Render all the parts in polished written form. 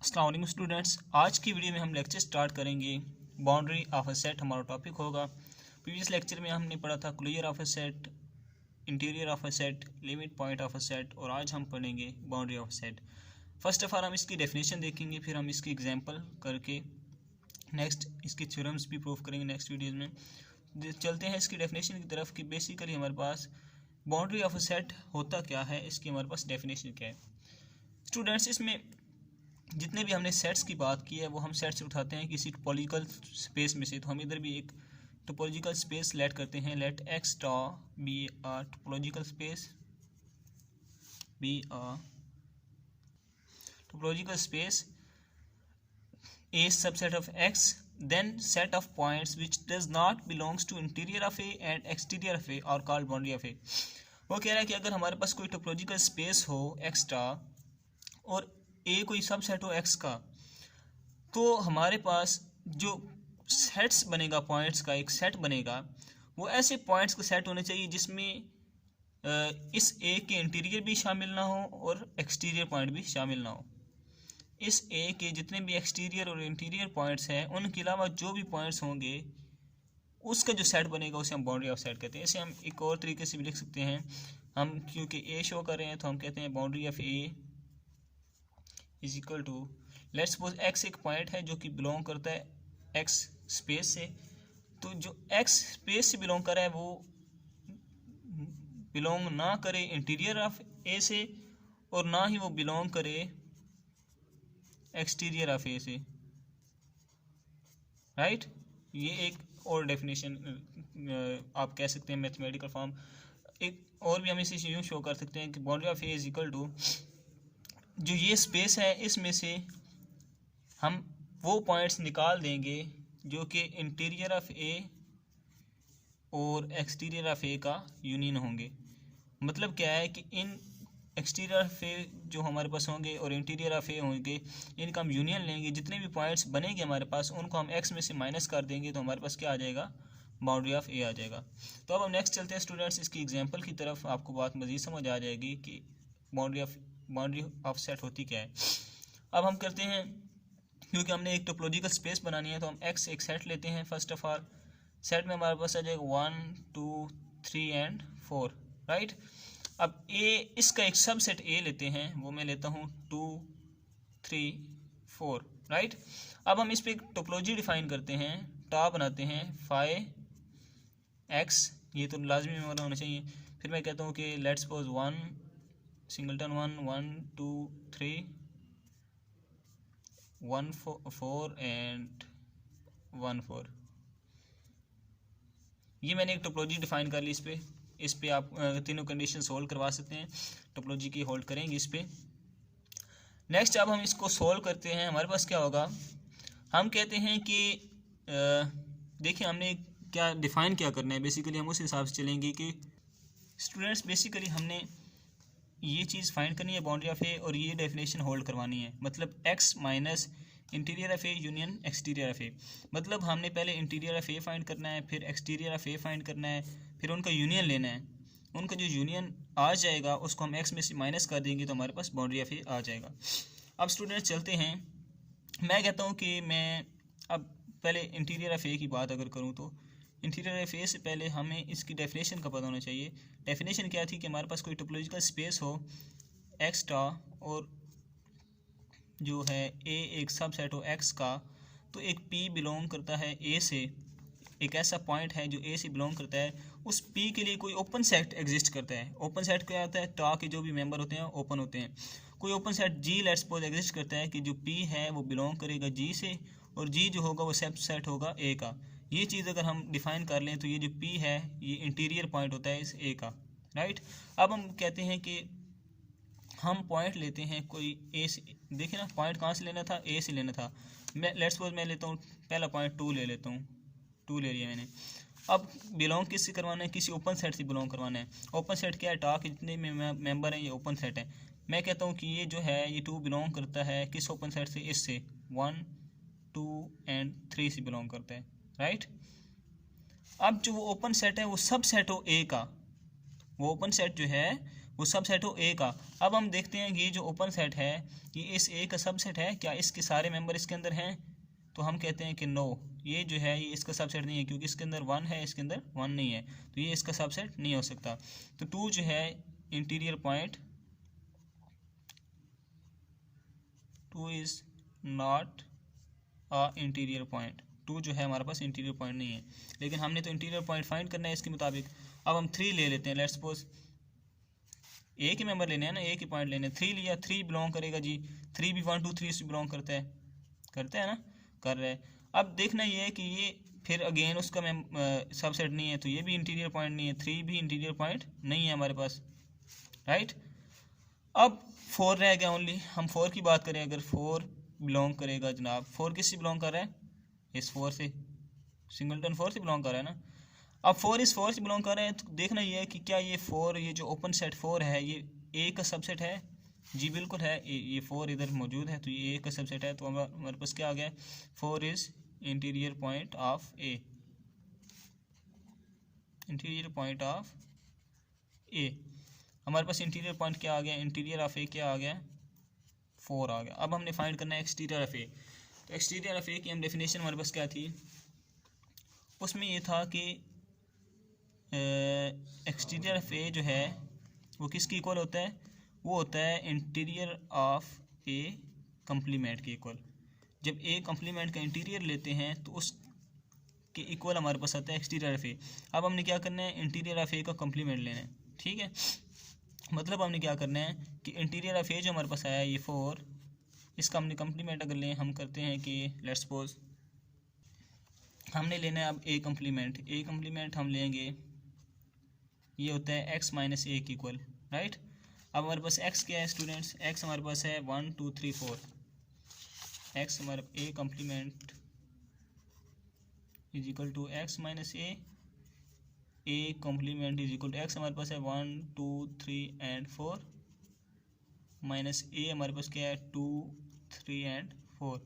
अस्सलाम वालेकुम स्टूडेंट्स, आज की वीडियो में हम लेक्चर स्टार्ट करेंगे। बाउंड्री ऑफ अ सेट हमारा टॉपिक होगा। प्रीवियस लेक्चर में हमने पढ़ा था closure of a set, interior of a set, limit point of a set, और आज हम पढ़ेंगे boundary of set. First of all हम इसकी डेफिनेशन देखेंगे, फिर हम इसकी एग्जांपल करके नेक्स्ट इसकी थ्योरम्स भी प्रूव करेंगे नेक्स्ट वीडियोज़ में। चलते हैं इसकी डेफिनेशन की तरफ कि बेसिकली हमारे पास बाउंड्री ऑफ अ सेट होता क्या है, इसकी हमारे पास डेफिनेशन क्या है। स्टूडेंट्स, इसमें जितने भी हमने सेट्स की बात की है वो हम सेट्स उठाते हैं किसी टोपोलॉजिकल स्पेस में से। तो हम इधर भी एक टोपोलॉजिकल स्पेस लेट करते हैं। Let X star be a topological space, be a topological space A subset of X, then set of points which does not belongs to interior of A and exterior of A are called boundary of A। वो कह रहा है कि अगर हमारे पास कोई topological space हो X star और A कोई सबसेट हो X का, तो हमारे पास जो सेट्स बनेगा, पॉइंट्स का एक सेट बनेगा, वो ऐसे पॉइंट्स का सेट होने चाहिए जिसमें इस A के इंटीरियर भी शामिल ना हो और एक्सटीरियर पॉइंट भी शामिल ना हो। इस ए के जितने भी एक्सटीरियर और इंटीरियर पॉइंट्स हैं उनके अलावा जो भी पॉइंट्स होंगे उसका जो सेट बनेगा उसे हम बाउंड्री ऑफ सेट कहते हैं। इसे हम एक और तरीके से भी लिख सकते हैं। हम क्योंकि ए शो कर रहे हैं तो हम कहते हैं boundary of A is equal to, let's suppose X एक पॉइंट है जो कि बिलोंग करता है एक्स स्पेस से। तो जो एक्स स्पेस से बिलोंग कर रहा है वो बिलोंग ना करे इंटीरियर ऑफ ए से और ना ही वो बिलोंग करे एक्सटीरियर ऑफ ए से, राइट। ये एक और डेफिनेशन आप कह सकते हैं, मैथमेटिकल फॉर्म। एक और भी हम इसे यूँ शो कर सकते हैं कि boundary of A is equal to, जो ये स्पेस है इसमें से हम वो पॉइंट्स निकाल देंगे जो कि इंटीरियर ऑफ ए और एक्सटीरियर ऑफ ए का यूनियन होंगे। मतलब क्या है कि इन एक्सटीरियर ऑफ ए जो हमारे पास होंगे और इंटीरियर ऑफ ए होंगे, इनका हम यूनियन लेंगे। जितने भी पॉइंट्स बनेंगे हमारे पास उनको हम एक्स में से माइनस कर देंगे, तो हमारे पास क्या आ जाएगा, बाउंड्री ऑफ ए आ जाएगा। तो अब हम नेक्स्ट चलते हैं स्टूडेंट्स इसकी एग्जांपल की तरफ, आपको बात मज़ीद समझ आ जाएगी कि बाउंड्री ऑफ सेट होती क्या है। अब हम करते हैं, क्योंकि हमने एक टोपोलॉजिकल स्पेस बनानी है तो हम एक्स एक सेट लेते हैं। फर्स्ट ऑफ ऑल सेट में हमारे पास आ जाएगा 1 2 3 एंड 4, राइट। अब ए इसका एक सबसेट ए लेते हैं, वो मैं लेता हूँ 2 3 4, राइट। अब हम इस पर एक टोपोलॉजी डिफाइन करते हैं, टॉप बनाते हैं फाई एक्स, ये तो लाजमी में होना चाहिए। फिर मैं कहता हूँ कि लेट्स सपोज 1 सिंगलटन 1 1 2 3 1 4 एंड 1 4। ये मैंने एक टोपोलॉजी डिफाइन कर ली। इस पे आप तीनों कंडीशन सोल्व करवा सकते हैं, टोपोलॉजी की होल्ड करेंगे इस पे। नेक्स्ट अब हम इसको सोल्व करते हैं, हमारे पास क्या होगा, हम कहते हैं कि देखिए हमने क्या डिफ़ाइन क्या करना है। बेसिकली हम उस हिसाब से चलेंगे कि स्टूडेंट्स बेसिकली हमने ये चीज़ फाइंड करनी है बाउंड्री ऑफ ए, और ये डेफिनेशन होल्ड करवानी है। मतलब X minus interior of A union exterior of A. मतलब हमने पहले इंटीरियर ऑफ ए फाइंड करना है, फिर एक्सटीरियर ऑफ ए फाइंड करना है, फिर उनका यूनियन लेना है। उनका जो यूनियन आ जाएगा उसको हम एक्स में से माइनस कर देंगे तो हमारे पास बाउंड्री ऑफ ए आ जाएगा। अब स्टूडेंट चलते हैं, मैं कहता हूँ कि मैं अब पहले इंटीरियर ऑफ ए की बात अगर करूँ तो इंटीरियर ऑफ ए से पहले हमें इसकी डेफिनेशन का पता होना चाहिए। डेफिनेशन क्या थी कि हमारे पास कोई टोपोलॉजिकल स्पेस हो एक्स स्टार और जो है ए एक सबसेट हो एक्स का, तो एक पी बिलोंग करता है ए से, एक ऐसा पॉइंट है जो ए से बिलोंग करता है, उस पी के लिए कोई ओपन सेट एग्जिस्ट करता है। ओपन सेट क्या होता है, टा के जो भी मेंबर होते हैं ओपन होते हैं। कोई open set G let's suppose exist करता है कि जो पी है वो बिलोंग करेगा जी से, और जी जो होगा वो सबसेट होगा ए का। ये चीज़ अगर हम डिफाइन कर लें तो ये जो पी है ये इंटीरियर पॉइंट होता है इस ए का, राइट। अब हम कहते हैं कि हम पॉइंट लेते हैं कोई ए से, देखिए ना पॉइंट कहाँ से लेना था, ए से लेना था। मैं लेट्स सपोज मैं लेता हूँ पहला पॉइंट 2 ले लेता हूँ, 2 ले लिया मैंने। अब बिलोंग किससे करवाना है, किसी ओपन सेट से बिलोंग करवाना है। ओपन सेट क्या है, टा के जितने मेंबर हैं ये ओपन सेट है। मैं कहता हूँ कि ये जो है ये 2 बिलोंग करता है किस ओपन सेट से, इससे 1 2 एंड 3 से बिलोंग करता है, राइट। अब जो वो ओपन सेट है वो सब सेट हो ए का, वो ओपन सेट जो है वो सबसेट हो ए का। अब हम देखते हैं कि ये जो ओपन सेट है ये इस ए का सबसेट है क्या, इसके सारे मेंबर इसके अंदर हैं? तो हम कहते हैं कि नो, ये जो है ये इसका सबसेट नहीं है, क्योंकि इसके अंदर 1 है, इसके अंदर 1 नहीं है, तो ये इसका सबसेट नहीं हो सकता। तो 2 जो है interior point, 2 is not a interior point, 2 जो है हमारे पास इंटीरियर पॉइंट नहीं है। लेकिन हमने तो इंटीरियर पॉइंट फाइंड करना है इसके मुताबिक। अब हम 3 ले लेते हैं, लेट्स सपोज ए के मेंबर लेने हैं ना, ए के पॉइंट लेने, 3 लिया, 3 बिलोंग करेगा जी, 3 भी 1 2 3 से बिलोंग करता है, करते हैं ना, कर रहे हैं। अब देखना ये है कि ये फिर अगेन उसका सबसेट नहीं है, तो ये भी इंटीरियर पॉइंट नहीं है, 3 भी इंटीरियर पॉइंट नहीं है हमारे पास, राइट। अब 4 रह गया ओनली। हम 4 की बात करें, अगर 4 बिलोंग करेगा जनाब, 4 किससे बिलोंग कर रहा है? इस 4 से, सिंगलटन 4 से बिलोंग कर रहा है ना। अब 4 इस 4 से बिलोंग कर रहे हैं, तो देखना ये है कि क्या ये 4, ये जो ओपन सेट 4 है, ये ए का सबसेट है? जी बिल्कुल है, ये 4 इधर मौजूद है, तो ये ए का सबसेट है। तो हमारे पास क्या आ गया? 4 is interior point of A, interior point of A. हमारे पास इंटीरियर पॉइंट क्या आ गया? इंटीरियर ऑफ ए क्या आ गया? 4 आ गया। अब हमने फाइंड करना है एक्सटीरियर ऑफ ए। तो एक्सटीरियर ऑफ ए की हम डेफिनेशन हमारे पास क्या थी? उसमें ये था कि एक्सटीरियर ऑफ ए जो है वो किसकी इक्वल होता है? वो होता है इंटीरियर ऑफ ए कम्प्लीमेंट के इक्वल। जब ए कम्प्लीमेंट का इंटीरियर लेते हैं तो उसके इक्वल हमारे पास आता है एक्सटीरियर ऑफ ए। अब हमने क्या करना है? इंटीरियर ऑफ ए का कम्प्लीमेंट लेना है, ठीक है। मतलब हमने क्या करना है कि इंटीरियर ऑफ ए जो हमारे पास आया ये 4, इसका हमने कम्प्लीमेंट अगर लें, हम करते हैं कि लेट्स सपोज हमने लेना है अब ए कम्प्लीमेंट। ए कम्प्लीमेंट हम लेंगे, ये होता है x माइनस ए की इक्वल, राइट। अब हमारे पास x क्या है स्टूडेंट्स? x हमारे पास है 1 2 3 4। x हमारे A complement is equal to x minus A complement is equal to x हमारे पास है 1 2 3 एंड 4 माइनस ए हमारे पास क्या है 2 3 एंड 4।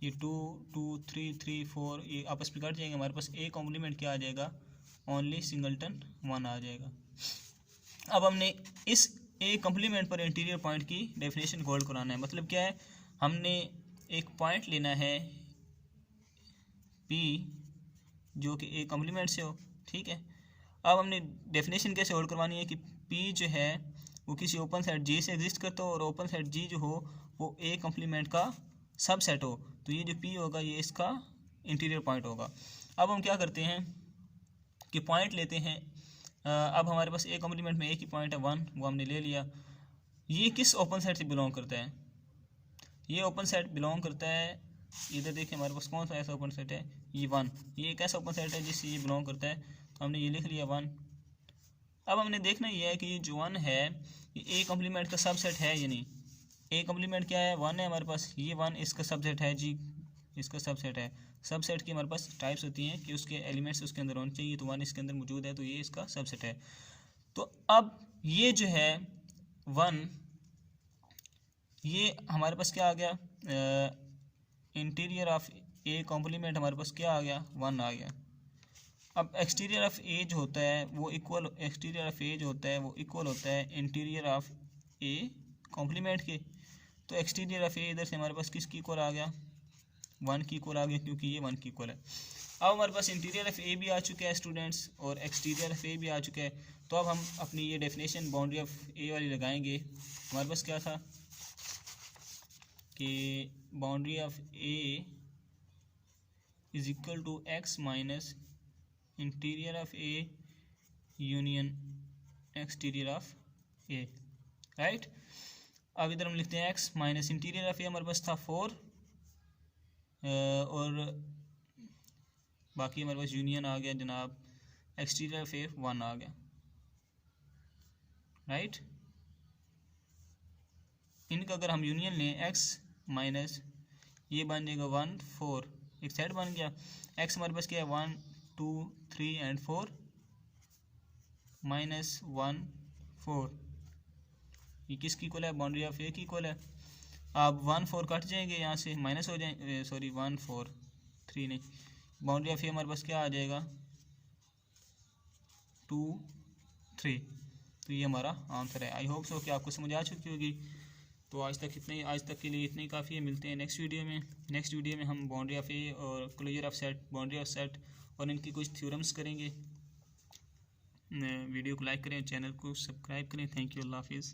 ये 2 2 3 3 4 ये आपस में कट जाएंगे, हमारे पास ए कॉम्प्लीमेंट क्या आ जाएगा? ओनली सिंगलटन 1 आ जाएगा। अब हमने इस ए कॉम्प्लीमेंट पर इंटीरियर पॉइंट की डेफिनेशन होल्ड कराना है। मतलब क्या है? हमने एक पॉइंट लेना है पी जो कि ए कॉम्प्लीमेंट से हो, ठीक है। अब हमने डेफिनेशन कैसे होल्ड करवानी है कि पी जो है वो किसी ओपन सेट जी से एग्जिस्ट करता हो और ओपन सेट जी जो हो वो ए कॉम्प्लीमेंट का सब सेट हो, तो ये जो पी होगा ये इसका इंटीरियर पॉइंट होगा। अब हम क्या करते हैं कि पॉइंट लेते हैं। अब हमारे पास ए कॉम्प्लीमेंट में एक ही पॉइंट है 1, वो हमने ले लिया। ये किस ओपन सेट से बिलोंग करता है? ये ओपन सेट बिलोंग करता है, इधर देखिए हमारे पास कौन सा ऐसा ओपन सेट है? ये 1। ये एक ऐसा ओपन सेट है जिससे ये बिलोंग करता है, तो हमने ये लिख लिया 1। अब हमने देखना ये है कि ये जो 1 है ये ए कॉम्प्लीमेंट का सबसेट है या नहीं। ए कॉम्प्लीमेंट क्या है? 1 है हमारे पास, ये 1 इसका सबसेट है जी, इसका सबसेट है। सबसेट की हमारे पास टाइप्स होती हैं कि उसके एलिमेंट्स उसके अंदर होने चाहिए, तो 1 इसके अंदर मौजूद है, तो ये इसका सबसेट है। तो अब ये जो है 1, ये हमारे पास क्या आ गया? इंटीरियर ऑफ ए कॉम्प्लीमेंट हमारे पास क्या आ गया? 1 आ गया। अब एक्सटीरियर ऑफ ए जो होता है वो इक्वल, एक्सटीरियर ऑफ ए जो होता है वो इक्वल होता है इंटीरियर ऑफ ए कॉम्प्लीमेंट के। तो एक्सटीरियर ऑफ ए इधर से हमारे पास किसकी इक्वल आ गया? 1 की इक्वल आ गया, क्योंकि ये 1 की इक्वल है। अब हमारे पास इंटीरियर ऑफ ए भी आ चुका है स्टूडेंट्स और एक्सटीरियर ऑफ ए भी आ चुका है। तो अब हम अपनी ये डेफिनेशन बाउंड्री ऑफ ए वाली लगाएंगे। हमारे पास क्या था कि boundary of A is equal to X minus interior of A union exterior of A, right. अब इधर हम लिखते हैं X minus interior of A हमारे पास था 4 और बाकी हमारे पास यूनियन आ गया जनाब एक्सटीरियर ऑफ ए 1 आ गया, राइट। इनका अगर हम यूनियन लें एक्स माइनस ये बन जाएगा 1 4, एक सेट बन गया। एक्स हमारे पास क्या है? 1 2 3 एंड 4 माइनस 1 4, ये किसकी इक्वल है? बाउंड्री ऑफ ए की इक्वल है। अब 1 4 कट जाएंगे, यहाँ से माइनस हो जाएंगे, सॉरी 1 4 3 नहीं, बाउंड्री ऑफ ए हमारे पास क्या आ जाएगा? 2 3। तो ये हमारा आंसर है। आई होप सो कि आपको समझ आ चुकी होगी। तो आज तक के लिए इतनी काफ़ी है। मिलते हैं नेक्स्ट वीडियो में। नेक्स्ट वीडियो में हम बाउंड्री ऑफ ए और closure of set, boundary of set और इनकी कुछ थ्योरम्स करेंगे। वीडियो को लाइक करें, चैनल को सब्सक्राइब करें। थैंक यू, अल्लाह हाफिज़।